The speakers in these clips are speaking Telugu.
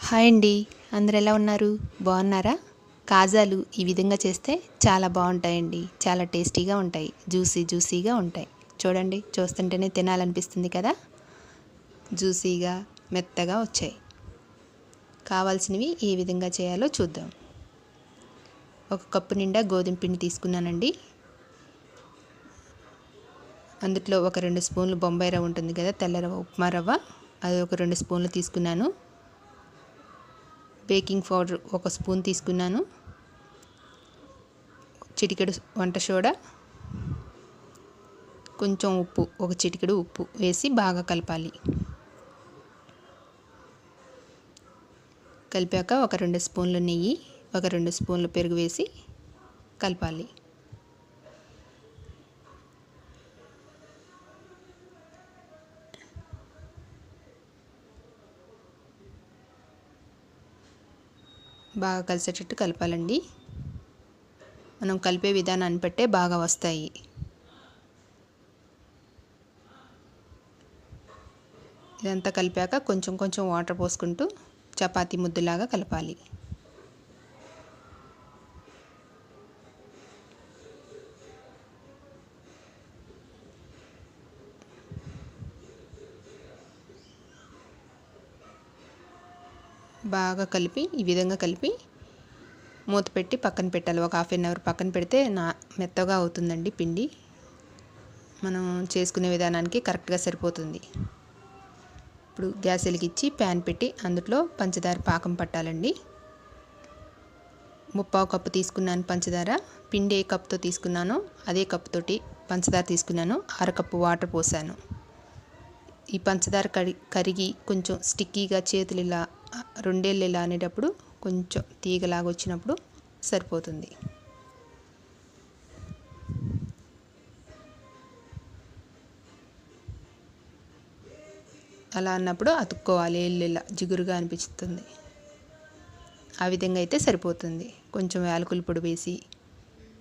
హాయ్ అండి. అందరు ఎలా ఉన్నారు? బాగున్నారా? కాజాలు ఈ విధంగా చేస్తే చాలా బాగుంటాయండి. చాలా టేస్టీగా ఉంటాయి. జ్యూసీగా ఉంటాయి. చూడండి, చూస్తుంటేనే తినాలనిపిస్తుంది కదా. జ్యూసీగా మెత్తగా వచ్చాయి. కావాల్సినవి ఏ విధంగా చేయాలో చూద్దాం. ఒక కప్పు నిండా గోధుమ పిండి తీసుకున్నానండి. అందులో ఒక 2 స్పూన్లు బొంబాయి రవ్వ ఉంటుంది కదా, తెల్ల రవ్వ, ఉప్మా రవ్వ, అది ఒక 2 స్పూన్లు తీసుకున్నాను. బేకింగ్ పౌడర్ 1 స్పూన్ తీసుకున్నాను. చిటికెడు వంట సోడా, కొంచెం ఉప్పు, ఒక చిటికెడు ఉప్పు వేసి బాగా కలపాలి. కలిపాక ఒక 2 స్పూన్లు నెయ్యి, ఒక 2 స్పూన్లు పెరుగు వేసి కలపాలి. బాగా కలిసేటట్టు కలపాలండి. మనం కలిపే విధానాన్ని బట్టే బాగా వస్తాయి. ఇదంతా కలిపాక కొంచెం కొంచెం వాటర్ పోసుకుంటూ చపాతీ ముద్దలాగా కలపాలి. బాగా కలిపి ఈ విధంగా కలిపి మూత పెట్టి పక్కన పెట్టాలి. ఒక హాఫ్ అన్ అవర్ పక్కన పెడితే మెత్తగా అవుతుందండి పిండి. మనం చేసుకునే విధానానికి కరెక్ట్గా సరిపోతుంది. ఇప్పుడు గ్యాస్ వెలిగించి ప్యాన్ పెట్టి అందులో పంచదార పాకం పట్టాలండి. 3/4 కప్పు తీసుకున్నాను పంచదార. పిండి ఏ కప్పుతో తీసుకున్నానో అదే కప్పుతోటి పంచదార తీసుకున్నాను. 1/2 కప్పు వాటర్ పోసాను. ఈ పంచదార కరిగి కొంచెం స్టిక్కీగా చేతులు ఇలా రెండేళ్ళు ఇలా అనేటప్పుడు కొంచెం తీగలాగా వచ్చినప్పుడు సరిపోతుంది. అలా అన్నప్పుడు అతుక్కోవాలి. ఎల్లులా జిగురుగా అనిపిస్తుంది. ఆ విధంగా అయితే సరిపోతుంది. కొంచెం యాలకుల పొడి వేసి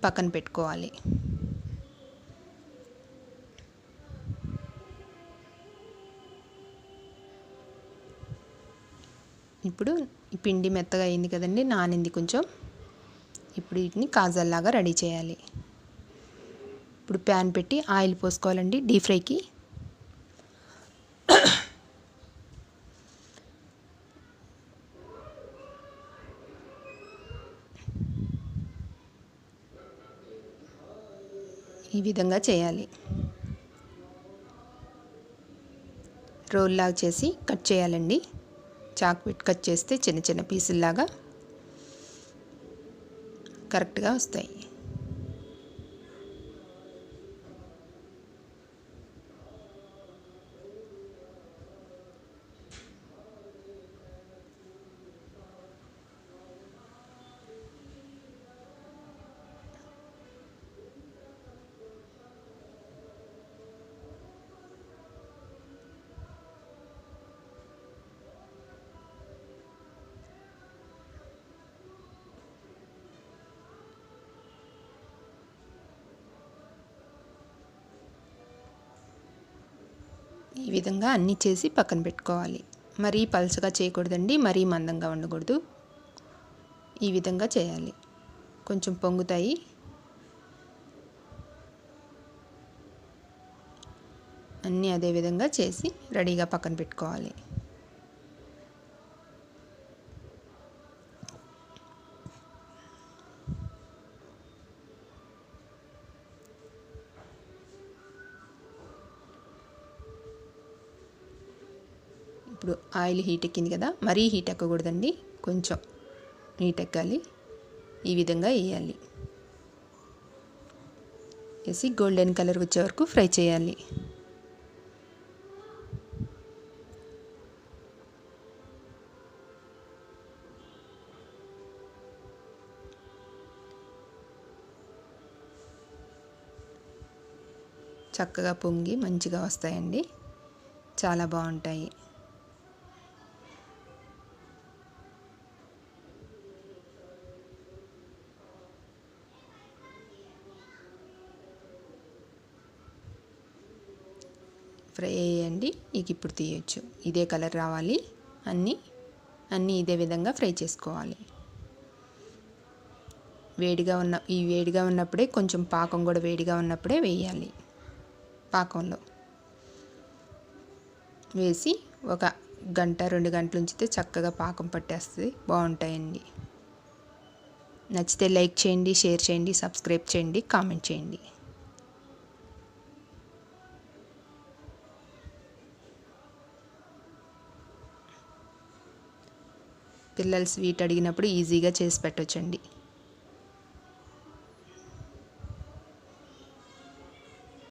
పక్కన పెట్టుకోవాలి. ఇప్పుడు ఈ పిండి మెత్తగా అయింది కదండి, నానింది కొంచెం. ఇప్పుడు వీటిని కాజాల్లాగా రెడీ చేయాలి. ఇప్పుడు ప్యాన్ పెట్టి ఆయిల్ పోసుకోవాలండి డీప్ ఫ్రైకి. ఈ విధంగా చేయాలి. రోల్ లాగా చేసి కట్ చేయాలండి. చాకు పెట్టి కట్ చేస్తే చిన్న చిన్న పీసుల్లాగా కరెక్ట్గా వస్తాయి. ఈ విధంగా అన్నీ చేసి పక్కన పెట్టుకోవాలి. మరీ పలుచగా చేయకూడదండి, మరీ మందంగా ఉండకూడదు. ఈ విధంగా చేయాలి. కొంచెం పొంగుతాయి. అన్నీ అదే విధంగా చేసి రెడీగా పక్కన పెట్టుకోవాలి. ఇప్పుడు ఆయిల్ హీట్ ఎక్కింది కదా, మరీ హీట్ ఎక్కకూడదండి, కొంచెం హీట్ ఎక్కాలి. ఈ విధంగా వేయాలి. వేసి గోల్డెన్ కలర్ వచ్చే వరకు ఫ్రై చేయాలి. చక్కగా పొంగి మంచిగా వస్తాయండి. చాలా బాగుంటాయి. ఫ్రై అయ్యండి. ఇక ఇప్పుడు తీయచ్చు. ఇదే కలర్ రావాలి అన్నీ. అన్నీ ఇదే విధంగా ఫ్రై చేసుకోవాలి. వేడిగా ఉన్నప్పుడే కొంచెం పాకం కూడా వేడిగా ఉన్నప్పుడే వేయాలి. పాకంలో వేసి ఒక గంట 2 గంటలు ఉంచితే చక్కగా పాకం పట్టేస్తుంది. బాగుంటాయండి. నచ్చితే లైక్ చేయండి, షేర్ చేయండి, సబ్స్క్రైబ్ చేయండి, కామెంట్ చేయండి. పిల్లలు స్వీట్ అడిగినప్పుడు ఈజీగా చేసి పెట్టొచ్చండి.